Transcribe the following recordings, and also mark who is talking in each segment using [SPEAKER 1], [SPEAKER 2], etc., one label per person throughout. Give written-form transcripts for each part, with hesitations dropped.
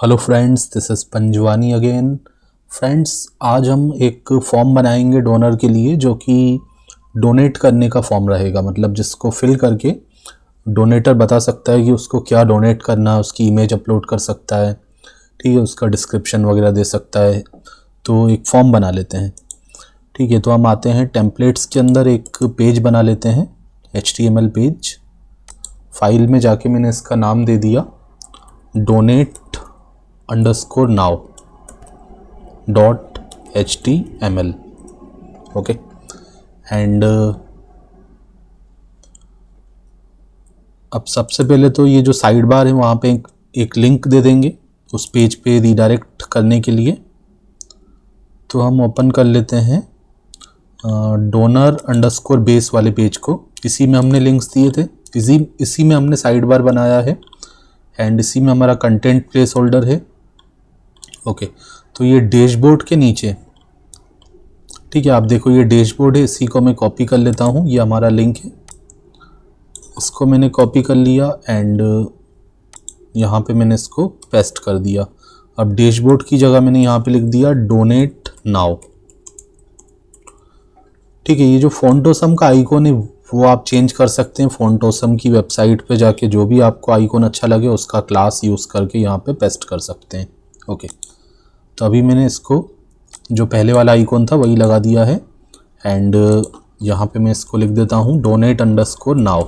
[SPEAKER 1] Hello friends, this is Panjwani again. Friends, आज हम एक फॉर्म बनाएंगे डोनर के लिए, जो कि डोनेट करने का फॉर्म रहेगा। मतलब जिसको फिल करके डोनेटर बता सकता है कि उसको क्या डोनेट करना है, उसकी इमेज अपलोड कर सकता है, ठीक है, उसका डिस्क्रिप्शन वगैरह दे सकता है। तो एक फॉर्म बना लेते हैं, ठीक है। तो हम आते हैं टेम्पलेट्स के अंदर, एक पेज बना लेते हैं, HTML पेज। फाइल में जाके मैंने इसका नाम दे दिया donate_now.html, ओके। एंड अब सबसे पहले तो ये जो साइड बार है वहाँ पे एक लिंक दे देंगे उस पेज पे रीडायरेक्ट करने के लिए। तो हम ओपन कर लेते हैं donor_base वाले पेज को। इसी में हमने लिंक्स दिए थे, इसी में हमने साइड बार बनाया है, एंड इसी में हमारा कंटेंट प्लेस होल्डर है, ओके। तो ये डैशबोर्ड के नीचे, ठीक है, आप देखो ये डैशबोर्ड है, इसी को मैं कॉपी कर लेता हूँ। ये हमारा लिंक है, इसको मैंने कॉपी कर लिया एंड यहाँ पे मैंने इसको पेस्ट कर दिया। अब डैशबोर्ड की जगह मैंने यहाँ पे लिख दिया डोनेट नाउ, ठीक है। ये जो फोंटोसम का आइकॉन है वो आप चेंज कर सकते हैं फोंटोसम की वेबसाइट पे जाके। जो भी आपको आइकॉन अच्छा लगे उसका क्लास यूज़ करके यहाँ पे पेस्ट कर सकते हैं, ओके। तो अभी मैंने इसको जो पहले वाला आइकॉन था वही लगा दिया है, एंड यहाँ पे मैं इसको लिख देता हूँ donate_now,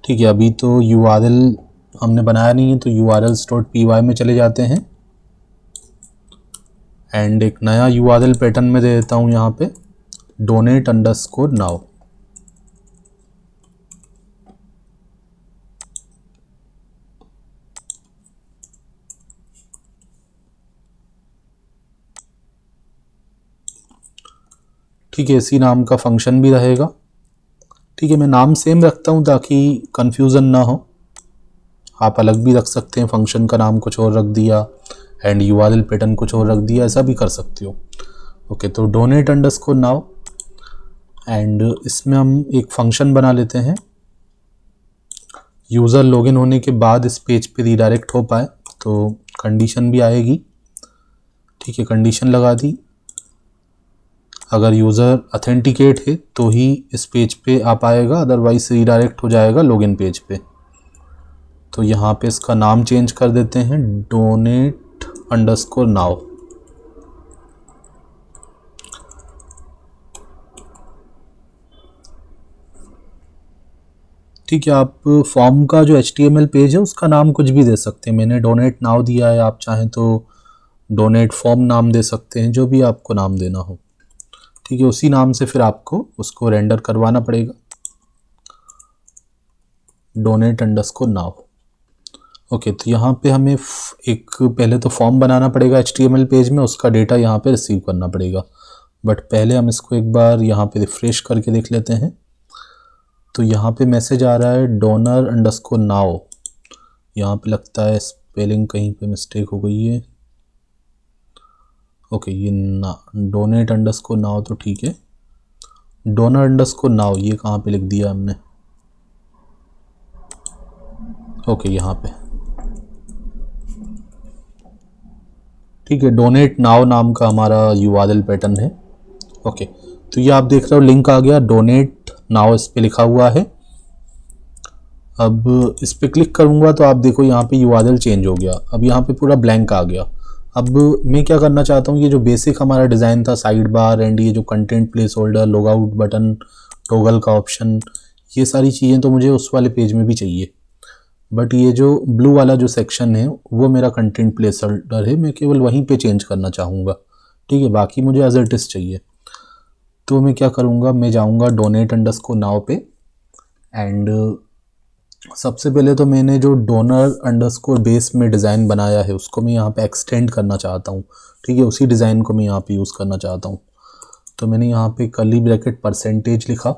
[SPEAKER 1] ठीक है। अभी तो URL हमने बनाया नहीं है, तो urls.py में चले जाते हैं एंड एक नया URL पैटर्न में दे देता हूँ यहाँ पे donate_now, ठीक है। इसी नाम का फंक्शन भी रहेगा, ठीक है। मैं नाम सेम रखता हूँ ताकि कन्फ्यूज़न ना हो। आप अलग भी रख सकते हैं, फंक्शन का नाम कुछ और रख दिया एंड URL पैटर्न कुछ और रख दिया, ऐसा भी कर सकते हो, ओके। तो donate_now, एंड इसमें हम एक फंक्शन बना लेते हैं, यूज़र लॉगिन होने के बाद इस पेज पे रीडायरेक्ट हो पाए। तो कंडीशन भी आएगी, ठीक है, कंडीशन लगा दी। अगर यूज़र अथेंटिकेट है तो ही इस पेज पे आ पाएगा, अदरवाइज रीडायरेक्ट हो जाएगा लॉगिन पेज पे। तो यहाँ पे इसका नाम चेंज कर देते हैं donate_now, ठीक है। आप फॉर्म का जो HTML पेज है उसका नाम कुछ भी दे सकते हैं। मैंने डोनेट नाउ दिया है, आप चाहें तो डोनेट फॉर्म नाम दे सकते हैं, जो भी आपको नाम देना हो, ठीक है। उसी नाम से फिर आपको उसको रेंडर करवाना पड़ेगा donate_now, ओके। तो यहाँ पे हमें एक पहले तो फॉर्म बनाना पड़ेगा HTML पेज में, उसका डेटा यहाँ पे रिसीव करना पड़ेगा। बट पहले हम इसको एक बार यहाँ पे रिफ्रेश करके देख लेते हैं। तो यहाँ पे मैसेज आ रहा है donor_now, यहाँ पे लगता है स्पेलिंग कहीं पे मिस्टेक हो गई है, ओके। ये ना donate_now तो ठीक है, donor_now ये कहाँ पे लिख दिया हमने, ओके, यहाँ पे, ठीक है। डोनेट नाउ नाम का हमारा URL पैटर्न है, ओके। तो ये आप देख रहे हो लिंक आ गया, डोनेट नाउ इस पे लिखा हुआ है। अब इस पे क्लिक करूँगा तो आप देखो यहाँ पे URL चेंज हो गया, अब यहाँ पे पूरा ब्लैंक आ गया। अब मैं क्या करना चाहता हूँ, ये जो बेसिक हमारा डिज़ाइन था, साइड बार एंड ये जो content place holder, log out button, toggle का ऑप्शन, ये सारी चीज़ें तो मुझे उस वाले पेज में भी चाहिए। बट ये जो ब्लू वाला जो सेक्शन है वो मेरा कंटेंट प्लेस होल्डर है, मैं केवल वहीं पे चेंज करना चाहूँगा, ठीक है। बाकी मुझे एज इट इज़ चाहिए। तो मैं क्या करूँगा, मैं जाऊँगा donate_now पे, एंड सबसे पहले तो मैंने जो donor_base में डिज़ाइन बनाया है उसको मैं यहाँ पे एक्सटेंड करना चाहता हूँ, ठीक है। उसी डिज़ाइन को मैं यहाँ पे यूज़ करना चाहता हूँ। तो मैंने यहाँ पे कर्ली ब्रैकेट % लिखा,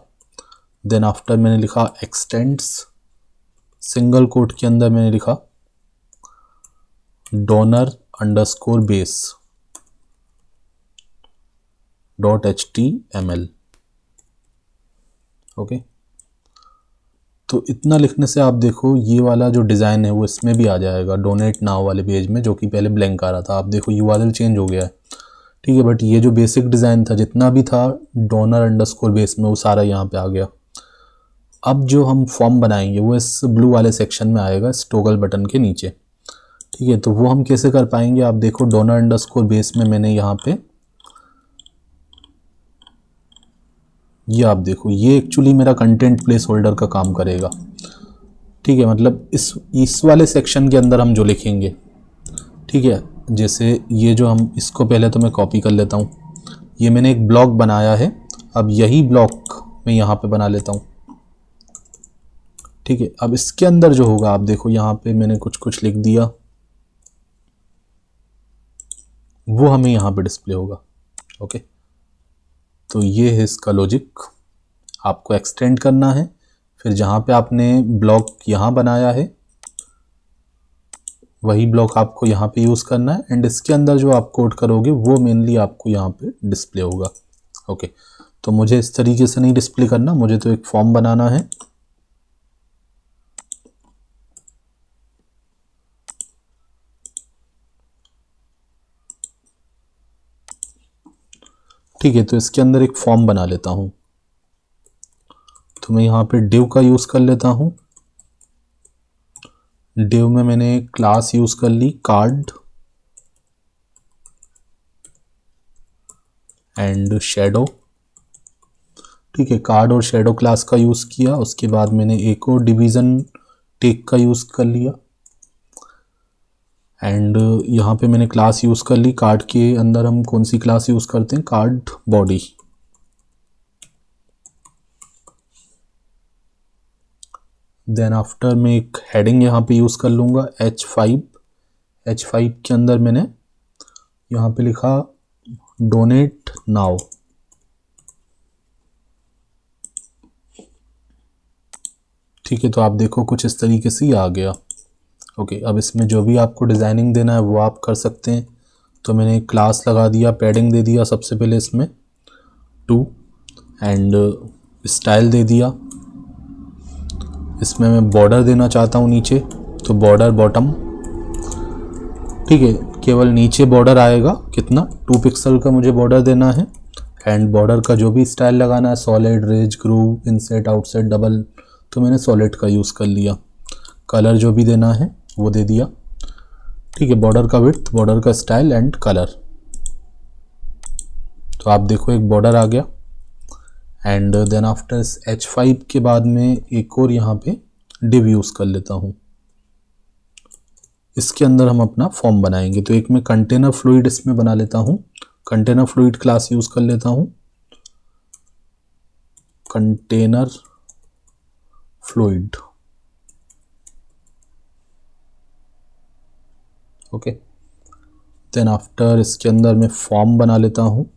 [SPEAKER 1] देन आफ्टर मैंने लिखा एक्सटेंड्स, सिंगल कोट के अंदर मैंने लिखा donor_base.html, ओके। तो इतना लिखने से आप देखो ये वाला जो डिज़ाइन है वो इसमें भी आ जाएगा डोनेट नाउ वाले पेज में, जो कि पहले ब्लैंक आ रहा था। आप देखो यूआरएल चेंज हो गया है, ठीक है। बट ये जो बेसिक डिज़ाइन था जितना भी था डोनर अंडरस्कोर बेस में, वो सारा यहाँ पे आ गया। अब जो हम फॉर्म बनाएंगे वो इस ब्लू वाले सेक्शन में आएगा, इस टॉगल बटन के नीचे, ठीक है। तो वो हम कैसे कर पाएंगे, आप देखो डोनर अंडरस्कोर बेस में मैंने यहाँ पे ये आप देखो ये एक्चुअली मेरा कंटेंट प्लेस होल्डर का काम करेगा, ठीक है। मतलब इस वाले सेक्शन के अंदर हम जो लिखेंगे, ठीक है। जैसे ये जो हम इसको पहले तो मैं कॉपी कर लेता हूँ, ये मैंने एक ब्लॉक बनाया है, अब यही ब्लॉक मैं यहाँ पे बना लेता हूँ, ठीक है। अब इसके अंदर जो होगा आप देखो यहाँ पे मैंने कुछ कुछ लिख दिया, वो हमें यहाँ पे डिस्प्ले होगा, ओके। तो ये है इसका लॉजिक, आपको एक्सटेंड करना है, फिर जहाँ पे आपने ब्लॉक यहाँ बनाया है वही ब्लॉक आपको यहाँ पे यूज़ करना है, एंड इसके अंदर जो आप कोड करोगे वो मेनली आपको यहाँ पे डिस्प्ले होगा, ओके। तो मुझे इस तरीके से नहीं डिस्प्ले करना, मुझे तो एक फॉर्म बनाना है, ठीक है। तो इसके अंदर एक फॉर्म बना लेता हूँ, तो मैं यहाँ पे डिव का यूज़ कर लेता हूँ। डिव में मैंने क्लास यूज़ कर ली कार्ड एंड शेडो, ठीक है। कार्ड और शेडो क्लास का यूज़ किया, उसके बाद मैंने एक और डिवीज़न टेक का यूज़ कर लिया, एंड यहाँ पे मैंने क्लास यूज़ कर ली। कार्ड के अंदर हम कौन सी क्लास यूज़ करते हैं, कार्ड बॉडी। देन आफ्टर मैं एक हेडिंग यहाँ पे यूज़ कर लूँगा H5। H5 के अंदर मैंने यहाँ पे लिखा डोनेट नाउ, ठीक है। तो आप देखो कुछ इस तरीके से ही आ गया, ओके। अब इसमें जो भी आपको डिज़ाइनिंग देना है वो आप कर सकते हैं। तो मैंने क्लास लगा दिया, पैडिंग दे दिया सबसे पहले इसमें 2, एंड स्टाइल दे दिया। इसमें मैं बॉर्डर देना चाहता हूँ नीचे, तो बॉर्डर बॉटम, ठीक है। केवल नीचे बॉर्डर आएगा, कितना 2 पिक्सल का मुझे बॉर्डर देना है, एंड बॉर्डर का जो भी स्टाइल लगाना है solid, ridge, groove, inset, outset, double, तो मैंने सॉलिड का यूज़ कर लिया। कलर जो भी देना है वो दे दिया, ठीक है। बॉर्डर का विड्थ, बॉर्डर का स्टाइल एंड कलर, तो आप देखो एक बॉर्डर आ गया। एंड देन आफ्टर H5 के बाद में एक और यहाँ पे डिव यूज़ कर लेता हूँ, इसके अंदर हम अपना फॉर्म बनाएंगे। तो एक मैं कंटेनर फ्लूइड इसमें बना लेता हूँ, कंटेनर फ्लूइड क्लास यूज़ कर लेता हूँ, container fluid, okay. Then after इसके अंदर मैं फॉर्म बना लेता हूँ।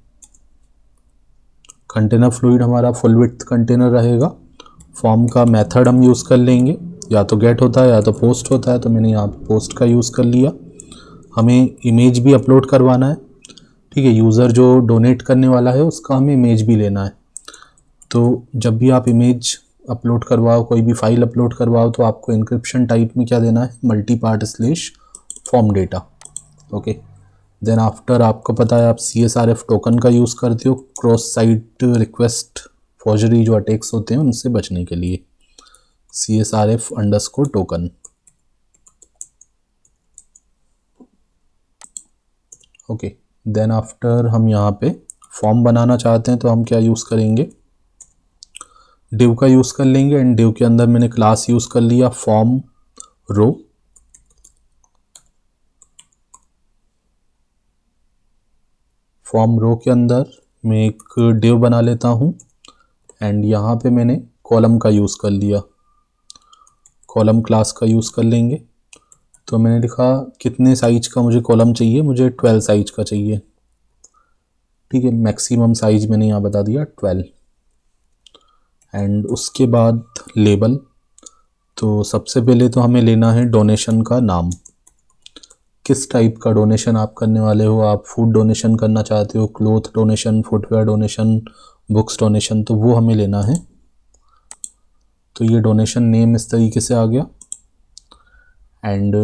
[SPEAKER 1] कंटेनर फ्लूइड हमारा फुल विड्थ कंटेनर रहेगा। फॉर्म का मेथड हम यूज़ कर लेंगे, या तो गेट होता है या तो पोस्ट होता है, तो मैंने यहाँ पे पोस्ट का यूज़ कर लिया। हमें इमेज भी अपलोड करवाना है, ठीक है। यूज़र जो डोनेट करने वाला है उसका हमें इमेज भी लेना है। तो जब भी आप इमेज अपलोड करवाओ, कोई भी फाइल अपलोड करवाओ, तो आपको इंक्रिप्शन टाइप में क्या देना है, multipart slash form data, okay. Then after आपको पता है आप CSRF टोकन का यूज़ करते हो क्रॉस साइट रिक्वेस्ट फॉर्जरी जो अटैक्स होते हैं उनसे बचने के लिए, CSRF token, okay. Then after हम यहाँ पे फॉर्म बनाना चाहते हैं तो हम क्या यूज़ करेंगे, डिव का यूज़ कर लेंगे। एंड डिव के अंदर मैंने क्लास यूज़ कर लिया फॉर्म रो, फॉर्म रो के अंदर मैं एक डिव बना लेता हूँ, एंड यहाँ पे मैंने कॉलम का यूज़ कर लिया, कॉलम क्लास का यूज़ कर लेंगे। तो मैंने लिखा कितने साइज का मुझे कॉलम चाहिए, मुझे 12 साइज का चाहिए, ठीक है। मैक्सिमम साइज मैंने यहाँ बता दिया 12। एंड उसके बाद लेबल, तो सबसे पहले तो हमें लेना है डोनेशन का नाम, किस टाइप का डोनेशन आप करने वाले हो। आप फूड डोनेशन करना चाहते हो, cloth donation, footwear donation, books donation, तो वो हमें लेना है। तो ये डोनेशन नेम इस तरीके से आ गया। एंड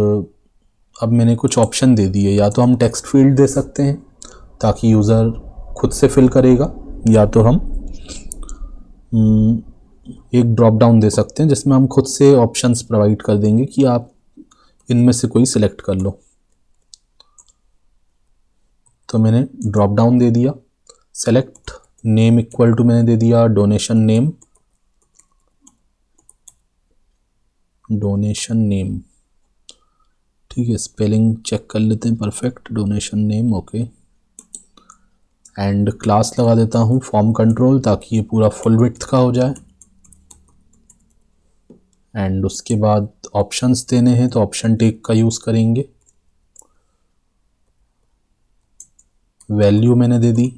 [SPEAKER 1] अब मैंने कुछ ऑप्शन दे दिए, या तो हम टेक्स्ट फील्ड दे सकते हैं ताकि यूज़र खुद से फिल करेगा, या तो हम एक ड्रॉप डाउन दे सकते हैं जिसमें हम खुद से ऑप्शंस प्रोवाइड कर देंगे कि आप इनमें से कोई सिलेक्ट कर लो। तो मैंने ड्रॉप डाउन दे दिया, सेलेक्ट नेम इक्वल टू मैंने दे दिया डोनेशन नेम, डोनेशन नेम। ठीक है, स्पेलिंग चेक कर लेते हैं, perfect, donation name, okay. And class लगा देता हूँ फॉर्म कंट्रोल ताकि ये पूरा फुल विड्थ का हो जाए। एंड उसके बाद ऑप्शंस देने हैं तो ऑप्शन टेक का यूज़ करेंगे। वैल्यू मैंने दे दी,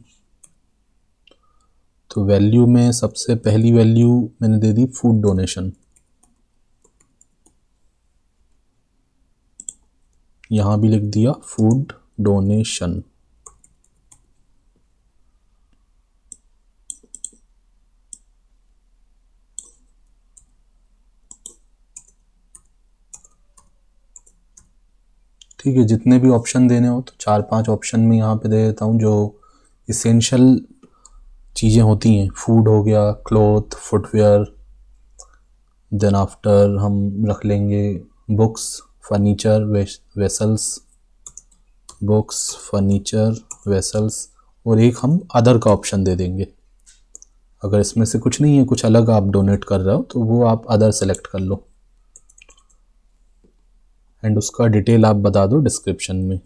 [SPEAKER 1] तो वैल्यू में सबसे पहली वैल्यू मैंने दे दी फूड डोनेशन। यहाँ भी लिख दिया फूड डोनेशन। ठीक है, जितने भी ऑप्शन देने हो तो 4-5 ऑप्शन में यहाँ पे दे देता हूँ जो इसेंशियल चीज़ें होती हैं। फूड हो गया, क्लॉथ, फुटवेयर, देन आफ्टर हम रख लेंगे books, furniture, vessels, books, furniture, vessels, और एक हम अदर का ऑप्शन दे देंगे। अगर इसमें से कुछ नहीं है, कुछ अलग आप डोनेट कर रहे हो तो वो आप अदर सेलेक्ट कर लो। एंड उसका डिटेल आप बता दो डिस्क्रिप्शन में।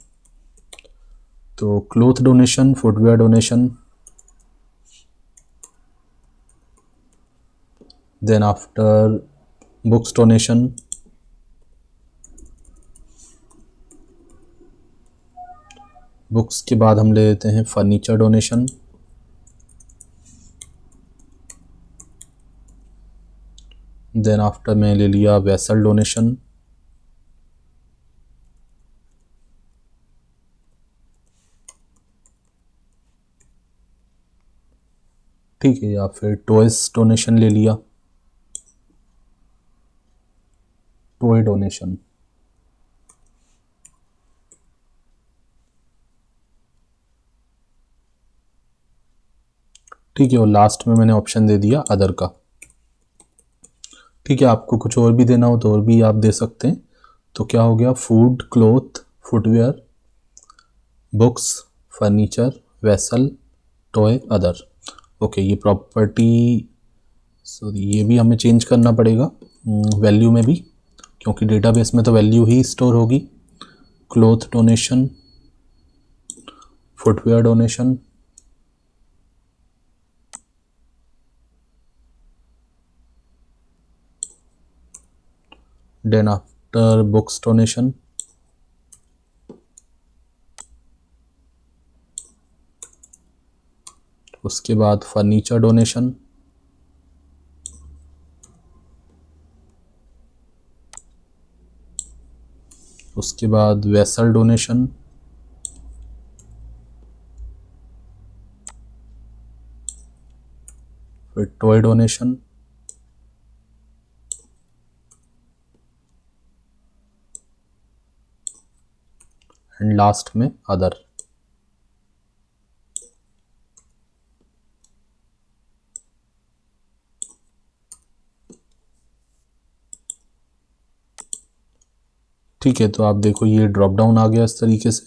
[SPEAKER 1] तो cloth donation, footwear donation, then after books donation, books के बाद हम ले लेते हैं फर्नीचर डोनेशन, देन आफ्टर मैं ले लिया वेसल डोनेशन, ठीक है, या फिर टॉयज डोनेशन ले लिया, टॉय डोनेशन। ठीक है, और लास्ट में मैंने ऑप्शन दे दिया अदर का। ठीक है, आपको कुछ और भी देना हो तो और भी आप दे सकते हैं। तो क्या हो गया, food, cloth, footwear, books, furniture, vessel, toy, other. Okay, ये प्रॉपर्टी, सॉरी, ये भी हमें चेंज करना पड़ेगा वैल्यू में भी, क्योंकि डेटाबेस में तो वैल्यू ही स्टोर होगी। Cloth donation, footwear donation, then after books donation, उसके बाद फर्नीचर डोनेशन, उसके बाद वेसल डोनेशन, फिर टॉय डोनेशन, एंड लास्ट में अदर। ठीक है, तो आप देखो ये ड्रॉप डाउन आ गया इस तरीके से।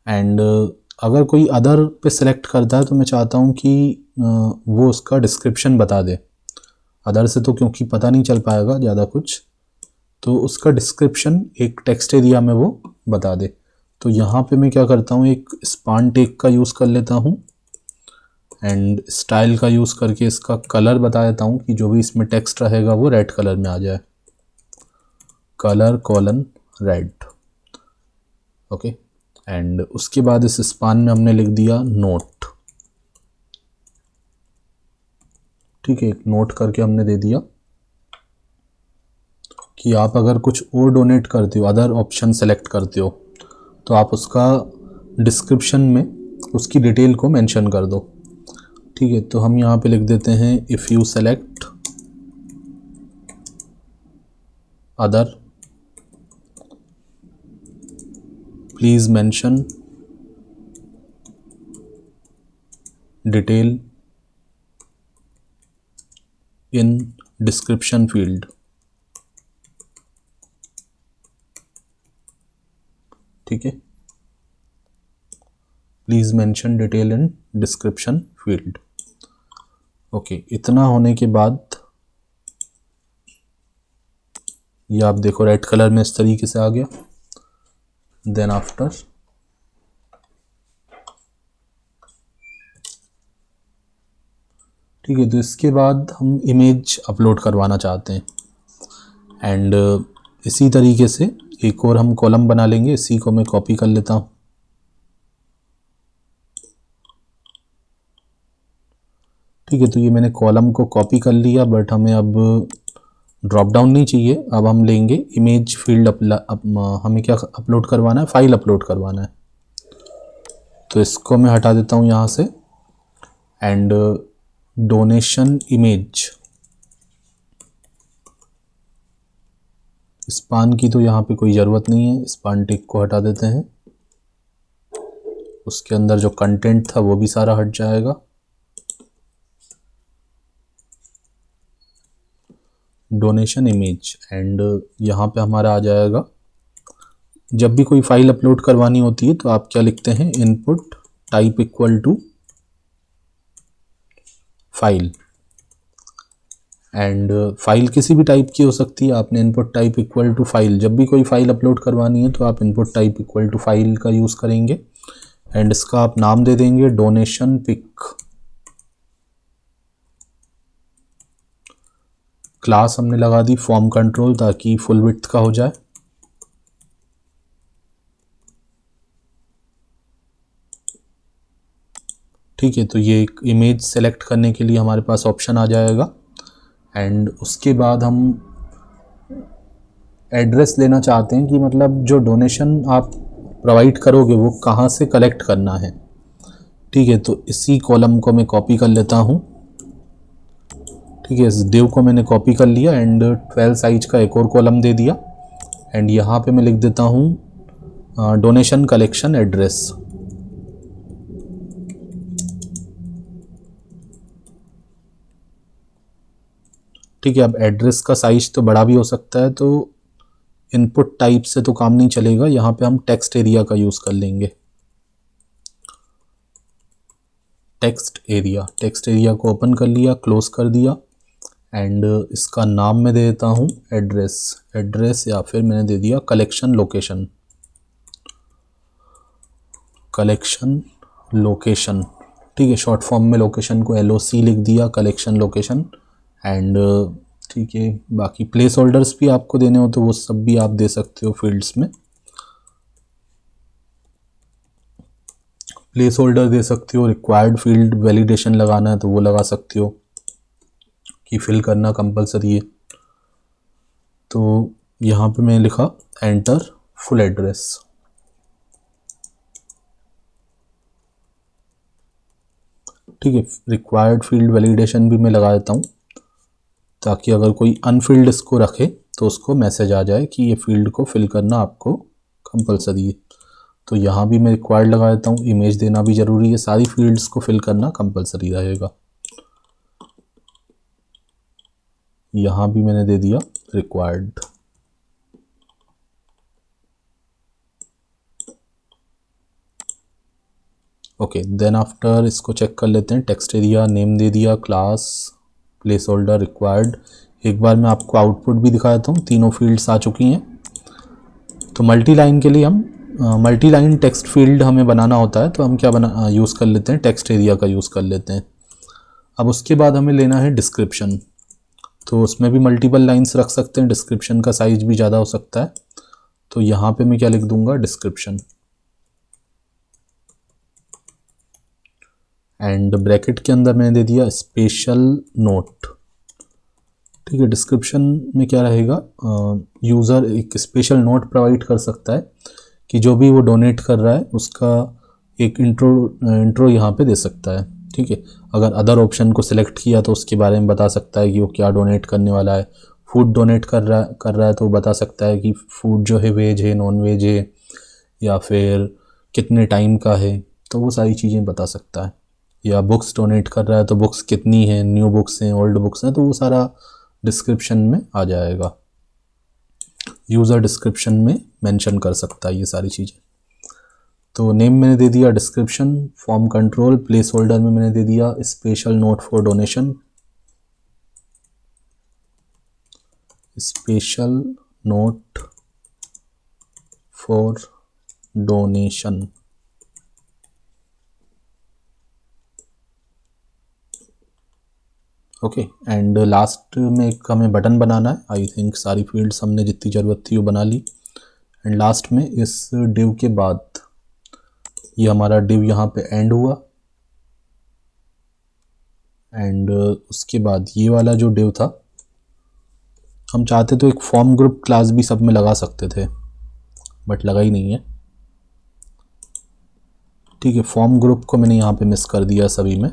[SPEAKER 1] एंड अगर कोई अदर पे सिलेक्ट करता है तो मैं चाहता हूँ कि वो उसका डिस्क्रिप्शन बता दे। अदर से तो क्योंकि पता नहीं चल पाएगा ज़्यादा कुछ, तो उसका डिस्क्रिप्शन एक टेक्स्ट एरिया में वो बता दे। तो यहाँ पे मैं क्या करता हूँ, एक स्पान टेक का यूज़ कर लेता हूँ एंड स्टाइल का यूज़ करके इसका कलर बता देता हूँ कि जो भी इसमें टेक्स्ट रहेगा वो रेड कलर में आ जाए, colour colon red. Okay, and उसके बाद इस स्पान में हमने लिख दिया नोट। ठीक है, एक नोट करके हमने दे दिया कि आप अगर कुछ और डोनेट करते हो, अदर ऑप्शन सेलेक्ट करते हो, तो आप उसका डिस्क्रिप्शन में उसकी डिटेल को मेंशन कर दो। ठीक है, तो हम यहाँ पे लिख देते हैं if you select other, please mention detail in description field. ठीक है, please mention detail in description field. Okay, इतना होने के बाद ये आप देखो रेड कलर में इस तरीके से आ गया। देन आफ्टर ठीक है, तो इसके बाद हम इमेज अपलोड करवाना चाहते हैं एंड इसी तरीके से एक और हम कॉलम बना लेंगे। इसी को मैं कॉपी कर लेता हूँ। ठीक है, तो ये मैंने कॉलम को कॉपी कर लिया, बट हमें अब ड्रॉप डाउन नहीं चाहिए। अब हम लेंगे इमेज फील्ड। हमें क्या अपलोड करवाना है? फाइल अपलोड करवाना है। तो इसको मैं हटा देता हूँ यहाँ से एंड डोनेशन इमेज, स्पान की तो यहाँ पे कोई ज़रूरत नहीं है, स्पान टिक को हटा देते हैं। उसके अंदर जो कंटेंट था वो भी सारा हट जाएगा। डोनेशन इमेज एंड यहाँ पे हमारा आ जाएगा। जब भी कोई फाइल अपलोड करवानी होती है तो आप क्या लिखते हैं? Input type equal to file and file किसी भी टाइप की हो सकती है। आपने input type equal to file, जब भी कोई फाइल अपलोड करवानी है तो आप input type equal to file का यूज़ करेंगे एंड इसका आप नाम दे देंगे डोनेशन पिक। क्लास हमने लगा दी फॉर्म कंट्रोल ताकि फुल विड्थ का हो जाए। ठीक है, तो ये एक इमेज सेलेक्ट करने के लिए हमारे पास ऑप्शन आ जाएगा एंड उसके बाद हम एड्रेस लेना चाहते हैं कि मतलब जो डोनेशन आप प्रोवाइड करोगे वो कहाँ से कलेक्ट करना है। ठीक है, तो इसी कॉलम को मैं कॉपी कर लेता हूँ। ठीक है, इस डिव को मैंने कॉपी कर लिया एंड 12 साइज का एक और कॉलम दे दिया एंड यहाँ पे मैं लिख देता हूँ डोनेशन कलेक्शन एड्रेस। ठीक है, अब एड्रेस का साइज तो बड़ा भी हो सकता है, तो इनपुट टाइप से तो काम नहीं चलेगा। यहाँ पे हम टेक्स्ट एरिया का यूज़ कर लेंगे। टेक्स्ट एरिया को ओपन कर लिया, क्लोज कर दिया एंड इसका नाम मैं दे देता हूँ एड्रेस या फिर मैंने दे दिया कलेक्शन लोकेशन। ठीक है, शॉर्ट फॉर्म में लोकेशन को LOC लिख दिया, कलेक्शन लोकेशन एंड ठीक है, बाकी प्लेस होल्डर्स भी आपको देने हो तो वो सब भी आप दे सकते हो फील्ड्स में। प्लेस होल्डर दे सकते हो, रिक्वायर्ड फील्ड वैलिडेशन लगाना है तो वो लगा सकते हो कि फिल करना कंपलसरी है। तो यहाँ पे मैं लिखा एंटर फुल एड्रेस। ठीक है, रिक्वायर्ड फील्ड वैलिडेशन भी मैं लगा देता हूँ ताकि अगर कोई अनफिल्ड इसको रखे तो उसको मैसेज आ जाए कि ये फील्ड को फिल करना आपको कंपलसरी है। तो यहाँ भी मैं रिक्वायर्ड लगा देता हूँ, इमेज देना भी ज़रूरी है, सारी फील्ड्स को फिल करना कंपलसरी रहेगा। यहाँ भी मैंने दे दिया रिक्वायर्ड। ओके, देन आफ्टर इसको चेक कर लेते हैं। टेक्स्ट एरिया नेम दे दिया, क्लास, प्लेस होल्डर, रिक्वायर्ड। एक बार मैं आपको आउटपुट भी दिखा देता हूँ, तीनों फील्ड्स आ चुकी हैं। तो मल्टी लाइन के लिए हम मल्टी लाइन टेक्स्ट फील्ड हमें बनाना होता है तो हम क्या यूज़ कर लेते हैं? टेक्स्ट एरिया का यूज़ कर लेते हैं। अब उसके बाद हमें लेना है डिस्क्रिप्शन, तो उसमें भी मल्टीपल लाइंस रख सकते हैं, डिस्क्रिप्शन का साइज भी ज़्यादा हो सकता है। तो यहाँ पे मैं क्या लिख दूंगा? डिस्क्रिप्शन एंड ब्रैकेट के अंदर मैंने दे दिया स्पेशल नोट। ठीक है, डिस्क्रिप्शन में क्या रहेगा? यूज़र एक स्पेशल नोट प्रोवाइड कर सकता है कि जो भी वो डोनेट कर रहा है उसका एक इंट्रो यहाँ पे दे सकता है। ठीक है, अगर अदर ऑप्शन को सिलेक्ट किया तो उसके बारे में बता सकता है कि वो क्या डोनेट करने वाला है, फूड डोनेट कर रहा है तो बता सकता है कि फूड जो है वेज है, नॉन वेज है, या फिर कितने टाइम का है, तो वो सारी चीज़ें बता सकता है। या बुक्स डोनेट कर रहा है तो बुक्स कितनी हैं, न्यू बुक्स हैं, ओल्ड बुक्स हैं, तो वो सारा डिस्क्रिप्शन में आ जाएगा। यूज़र डिस्क्रिप्शन में मेंशन कर सकता है ये सारी चीज़ें। तो नेम मैंने दे दिया, description, form control, place holder में मैंने दे दिया special note for donation, special note for donation. Okay, and last में एक हमें बटन बनाना है। आई थिंक सारी फील्ड्स हमने जितनी ज़रूरत थी वो बना ली। एंड लास्ट में इस डिव के बाद ये हमारा डिव यहाँ पे एंड हुआ, एंड उसके बाद ये वाला जो डिव था, हम चाहते तो एक फॉर्म ग्रुप क्लास भी सब में लगा सकते थे, बट लगा ही नहीं है। ठीक है, फॉर्म ग्रुप को मैंने यहाँ पे मिस कर दिया सभी में।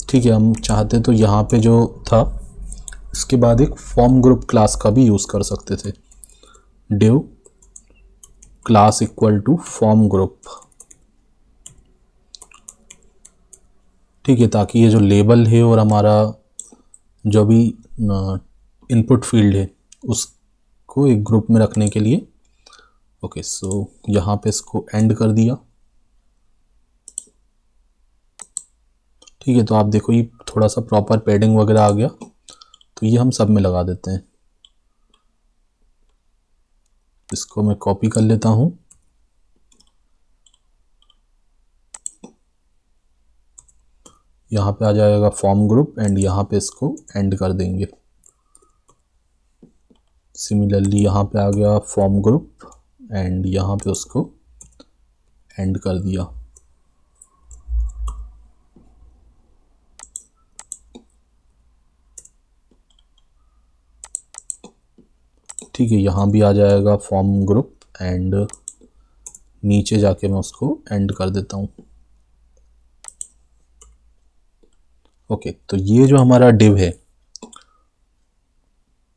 [SPEAKER 1] ठीक है, हम चाहते तो यहाँ पे जो था इसके बाद एक फॉर्म ग्रुप क्लास का भी यूज़ कर सकते थे, div class equal to form group. ठीक है, ताकि ये जो लेबल है और हमारा जो भी इनपुट फील्ड है उसको एक ग्रुप में रखने के लिए। ओके, सो यहाँ पे इसको एंड कर दिया। ठीक है, तो आप देखो ये थोड़ा सा प्रॉपर पैडिंग वगैरह आ गया, तो ये हम सब में लगा देते हैं। इसको मैं कॉपी कर लेता हूँ, यहाँ पे आ जाएगा फॉर्म ग्रुप, एंड यहाँ पे इसको एंड कर देंगे। सिमिलरली यहाँ पे आ गया फॉर्म ग्रुप, एंड यहाँ पे उसको एंड कर दिया। ठीक है, यहाँ भी आ जाएगा फॉर्म ग्रुप, एंड नीचे जाके मैं उसको एंड कर देता हूँ। ओके, तो ये जो हमारा डिव है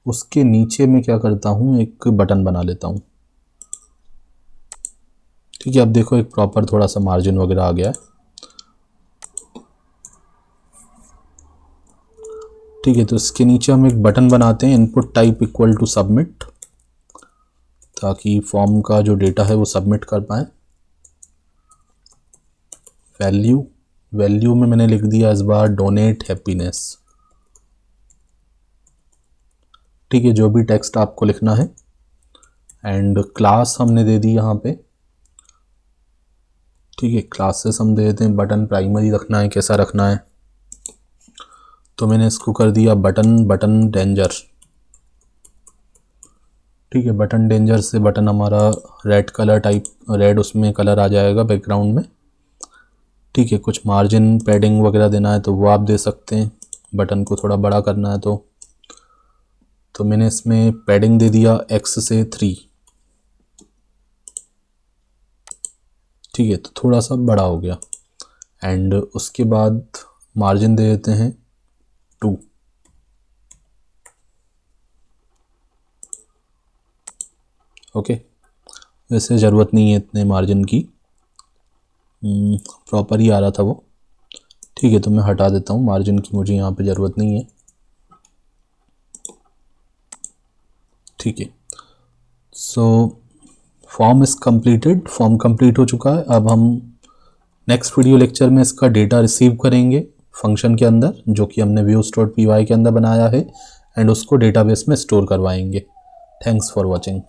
[SPEAKER 1] उसके नीचे मैं क्या करता हूँ, एक बटन बना लेता हूँ। ठीक है, अब देखो एक प्रॉपर थोड़ा सा मार्जिन वगैरह आ गया है। ठीक है, तो इसके नीचे हम एक बटन बनाते हैं, input type equal to submit, ताकि फॉर्म का जो डेटा है वो सबमिट कर पाए। वैल्यू में मैंने लिख दिया इस बार डोनेट हैप्पीनेस। ठीक है, जो भी टेक्स्ट आपको लिखना है, एंड क्लास हमने दे दी यहाँ पे। ठीक है, क्लासेस हम दे देते हैं, बटन प्राइमरी रखना है, कैसा रखना है, तो मैंने इसको कर दिया बटन डेंजर। ठीक है, बटन डेंजर से बटन हमारा रेड कलर टाइप, रेड उसमें कलर आ जाएगा बैकग्राउंड में। ठीक है, कुछ मार्जिन पैडिंग वगैरह देना है तो वो आप दे सकते हैं, बटन को थोड़ा बड़ा करना है तो मैंने इसमें पैडिंग दे दिया x से 3। ठीक है, तो थोड़ा सा बड़ा हो गया, एंड उसके बाद मार्जिन दे देते हैं 2। ओके, वैसे ज़रूरत नहीं है इतने मार्जिन की, प्रॉपर ही आ रहा था वो। ठीक है, तो मैं हटा देता हूँ मार्जिन की, मुझे यहाँ पे ज़रूरत नहीं है। ठीक है, so form is completed, form complete हो चुका है। अब हम नेक्स्ट वीडियो लेक्चर में इसका डेटा रिसीव करेंगे फंक्शन के अंदर, जो कि हमने views.py के अंदर बनाया है, एंड उसको डेटाबेस में स्टोर करवाएंगे। Thanks for watching.